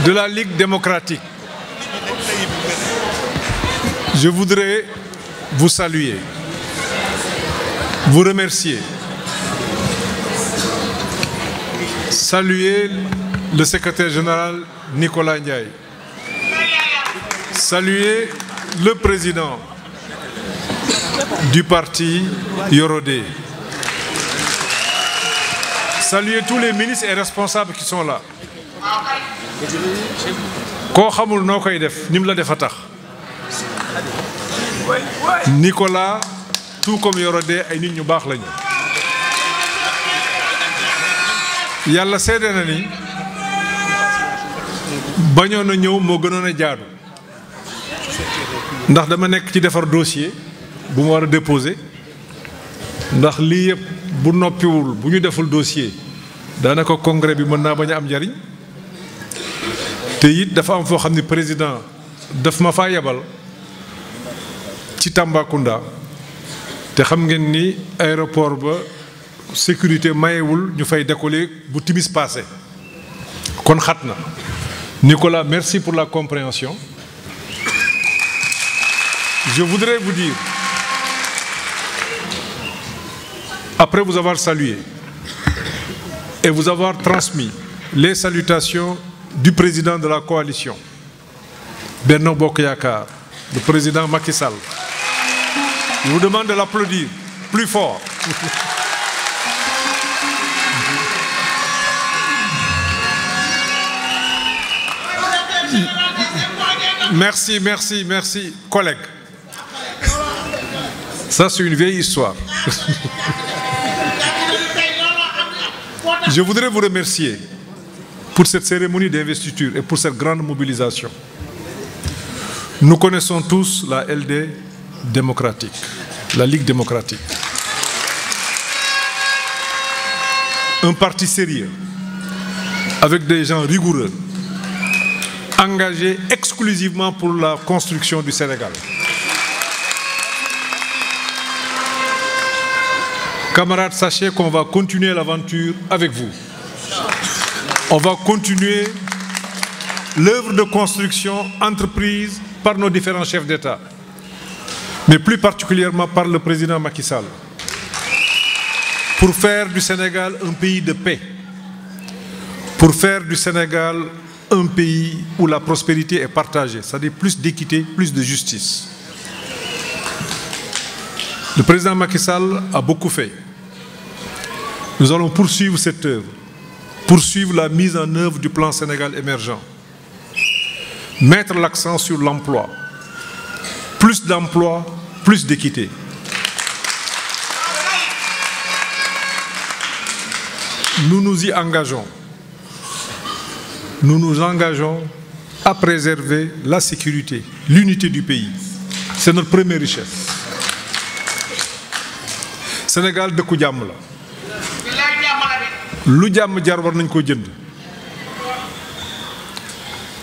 de la Ligue démocratique, je voudrais vous saluer, vous remercier, saluer le secrétaire général Nicolas Ndiaye, saluer le président du parti Yorodé, saluer tous les ministres et responsables qui sont là. Koo xamul noo koy def ni mu la def a tax Nicolas tout comme Yorodé ay nit ñu baax lañu yàlla seede na ni bañoon a ñëw moo gënoon a jaadu ndax dama nekk ci defar dossier bu ma war a déposer ndax lii yëpp bu noppiwul bu ñu deful dossier daanaka congrès bi mën naa bañ a am njariñ te it dafa am foo xam ne président daf ma faa yebal ci Tambacounda te xam ngeen ni aéroport ba sécurité mayewul ñu fay décoller bu timis passé kon xat na Nicolas, merci pour la compréhension. Je voudrais vous dire, après vous avoir salué et vous avoir transmis les salutations du président de la coalition, Benno Bokk Yakaar, le président Macky Sall. Je vous demande de l'applaudir plus fort. Merci, merci, merci, collègues. Ça, c'est une vieille histoire. Je voudrais vous remercier pour cette cérémonie d'investiture et pour cette grande mobilisation. Nous connaissons tous la LD démocratique, la Ligue démocratique. Un parti sérieux, avec des gens rigoureux, engagés exclusivement pour la construction du Sénégal. Camarades, sachez qu'on va continuer l'aventure avec vous. On va continuer l'œuvre de construction entreprise par nos différents chefs d'État, mais plus particulièrement par le président Macky Sall, pour faire du Sénégal un pays de paix, pour faire du Sénégal un pays où la prospérité est partagée, c'est-à-dire plus d'équité, plus de justice. Le président Macky Sall a beaucoup fait. Nous allons poursuivre cette œuvre, poursuivre la mise en œuvre du plan Sénégal émergent, mettre l'accent sur l'emploi, plus d'emploi, plus d'équité. Nous nous y engageons. Nous nous engageons à préserver la sécurité, l'unité du pays. C'est notre première richesse. Sénégal dëkku jàmm la. Lu jàmm jar war nañ ko jënd.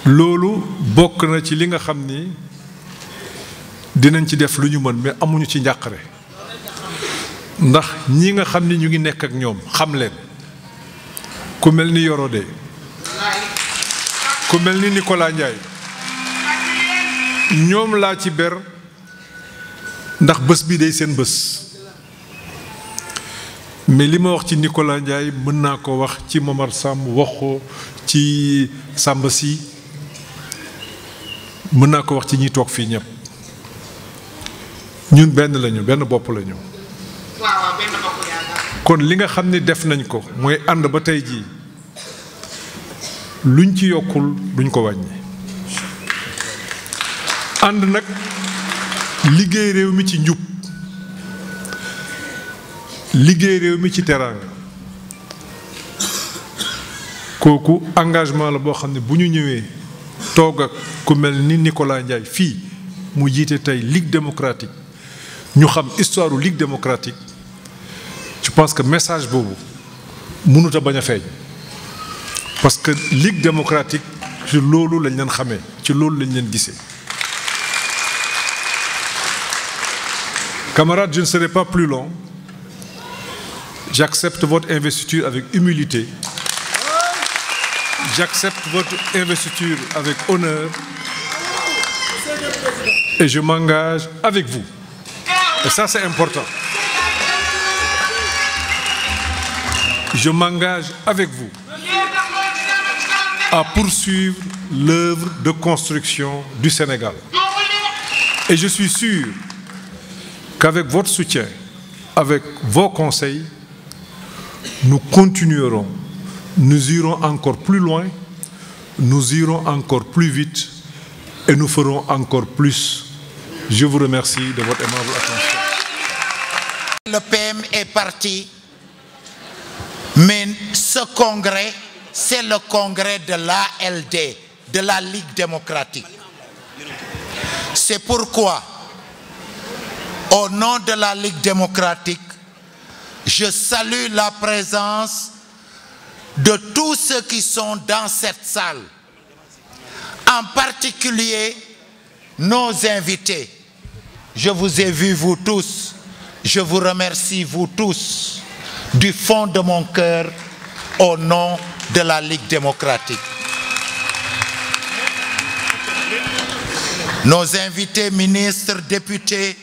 Loolu bokk na ci li nga xam ni dinañ ci def lu ñu mën mais amuñu ci njàqare. Ndax ñi nga xam ni ñu ngi nekk ak ñoom xam leen. Ku mel ni Yorodé, ku mel ni Nicolas Ndiaye ñoom laa ci ber ndax bés bi day seen bés mais li ma wax ci Nicolas Ndiaye mën naa ko wax ci Momar Samb wax ko ci Samba Sy mën naa ko wax ci ñi toog fii ñëpp ñun benn lañu benn bopp lañu kon li nga xam ni def nañ ko mooy ànd ba tey jii luñ ci yokkul duñ ko wàññi ànd nag liggéey réew mi ci njub liggéey réew mi ci teraanga kooku engagement la boo xam ne bu ñu ñëwee toog ak ku mel ni Nicolas Ndiaye fii mu jiite tey Ligue démocratique ñu xam histoire u Ligue démocratique je pense que message boobu mënut a bañ a feeñ parce que Ligue démocratique ci loolu lañ leen xamee ci loolu lañ leen gisee. Camarades, je ne serai pas plus long. J'accepte votre investiture avec humilité. J'accepte votre investiture avec honneur. Et je m'engage avec vous. Et ça, c'est important. Je m'engage avec vous à poursuivre l'œuvre de construction du Sénégal. Et je suis sûr qu'avec votre soutien, avec vos conseils, nous continuerons, nous irons encore plus loin, nous irons encore plus vite et nous ferons encore plus. Je vous remercie de votre aimable attention. Le PM est parti, mais ce congrès, c'est le congrès de l'ALD, de la Ligue démocratique. C'est pourquoi, au nom de la Ligue démocratique, je salue la présence de tous ceux qui sont dans cette salle, en particulier nos invités. Je vous ai vus, vous tous. Je vous remercie, vous tous, du fond de mon cœur, au nom de la Ligue démocratique. Nos invités, ministres, députés,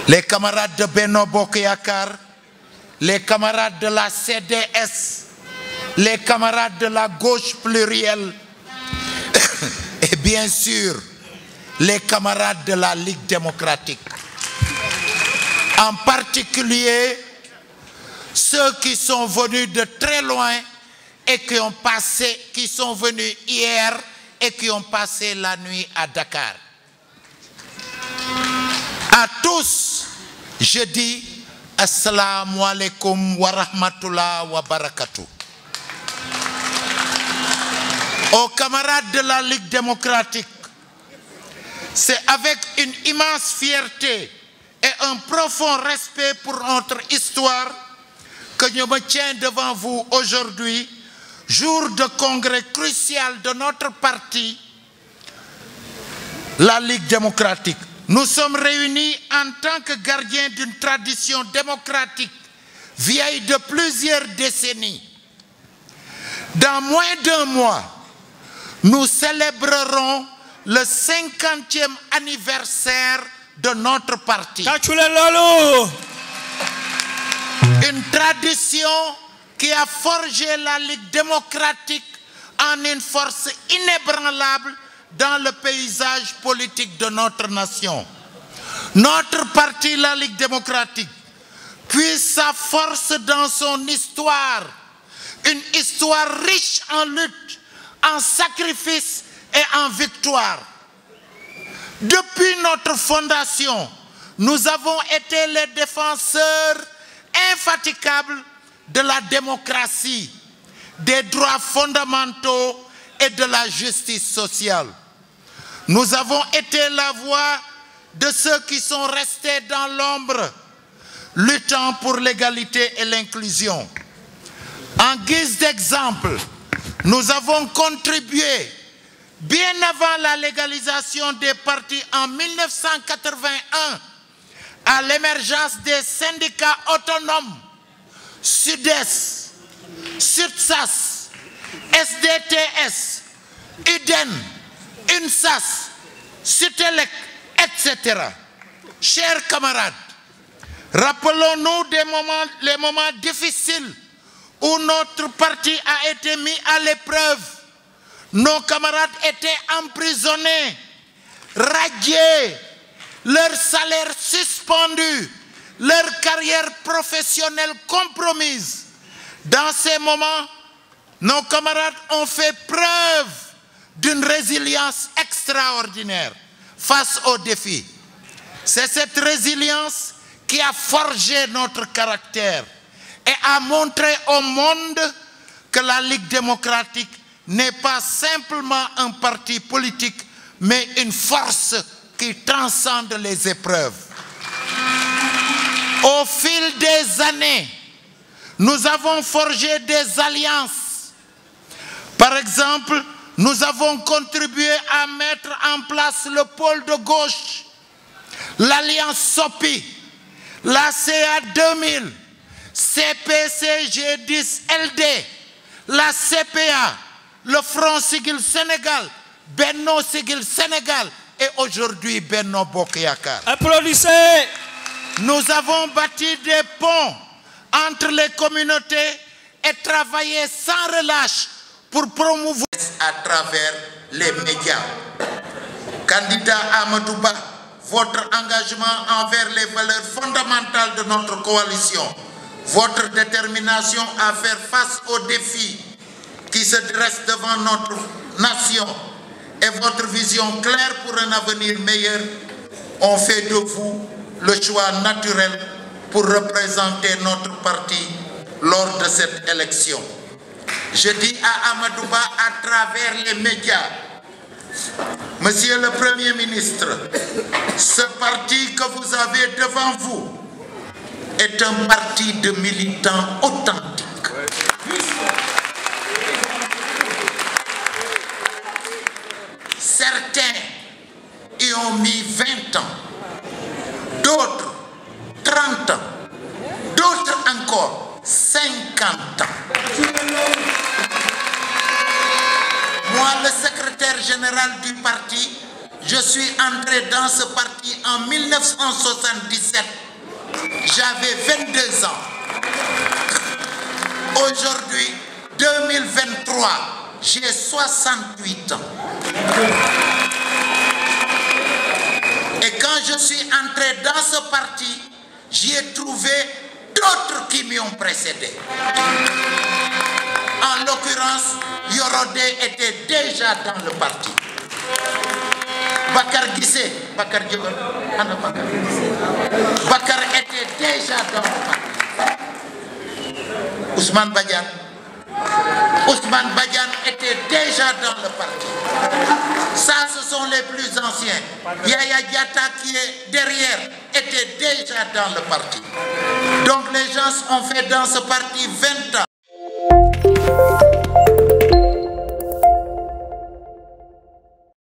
les camarades de Benno Bokk Yakaar, les camarades de la CDS, les camarades de la gauche plurielle et bien sûr les camarades de la Ligue démocratique. En particulier ceux qui sont venus de très loin et qui sont venus hier et qui ont passé la nuit à Dakar. À tous, je dis Assalamu alaikum wa rahmatullah wa barakatuh. Aux camarades de la Ligue démocratique, c'est avec une immense fierté et un profond respect pour notre histoire que je me tiens devant vous aujourd'hui, jour de congrès crucial de notre parti, la Ligue démocratique. Nous sommes réunis en tant que gardiens d'une tradition démocratique vieille de plusieurs décennies. Dans moins d'un mois, nous célébrerons le 50e anniversaire de notre parti. Une tradition qui a forgé la Ligue démocratique en une force inébranlable dans le paysage politique de notre nation. Notre parti, la Ligue démocratique, puise sa force dans son histoire, une histoire riche en lutte, en sacrifice et en victoire. Depuis notre fondation, nous avons été les défenseurs infatigables de la démocratie, des droits fondamentaux et de la justice sociale. Nous avons été la voix de ceux qui sont restés dans l'ombre, luttant pour l'égalité et l'inclusion. En guise d'exemple, nous avons contribué, bien avant la légalisation des partis en 1981, à l'émergence des syndicats autonomes, SUDES, SUTSAS, SDTS, UDEN, UNSAS, SUTELEC, etc. Chers camarades, rappelons-nous les moments difficiles où notre parti a été mis à l'épreuve. Nos camarades étaient emprisonnés, radiés, leur salaire suspendu, leur carrière professionnelle compromise. Dans ces moments, nos camarades ont fait preuve d'une résilience extraordinaire face aux défis. C'est cette résilience qui a forgé notre caractère et a montré au monde que la Ligue démocratique n'est pas simplement un parti politique, mais une force qui transcende les épreuves. Au fil des années, nous avons forgé des alliances. Par exemple, nous avons contribué à mettre en place le pôle de gauche, l'Alliance SOPI, la CA 2000, CPC-G10-LD, la CPA, le Front Siggil Sénégal, Benno Siggil Sénégal et aujourd'hui Benno Bokk Yakaar. Applaudissez! Nous avons bâti des ponts entre les communautés et travaillé sans relâche pour promouvoir à travers les médias. Candidat Amadou Ba, votre engagement envers les valeurs fondamentales de notre coalition, votre détermination à faire face aux défis qui se dressent devant notre nation et votre vision claire pour un avenir meilleur ont fait de vous le choix naturel pour représenter notre parti lors de cette élection. Je dis à Amadou Ba à travers les médias, Monsieur le Premier ministre, ce parti que vous avez devant vous est un parti de militants authentiques. Certains y ont mis 20 ans, d'autres 30 ans, d'autres encore 50 ans. Moi, le secrétaire général du parti, je suis entré dans ce parti en 1977. J'avais 22 ans. Aujourd'hui, 2023, j'ai 68 ans. Et quand je suis entré dans ce parti, j'y ai trouvé d'autres qui m'y ont précédé. En l'occurrence, Yorodé était déjà dans le parti. Bakar Guissé, Bakar était déjà dans le parti. Ousmane Badiane était déjà dans le parti. Ça, ce sont les plus anciens. Yaya Diatta, qui est derrière, était déjà dans le parti. Donc les gens ont fait dans ce parti 20 ans.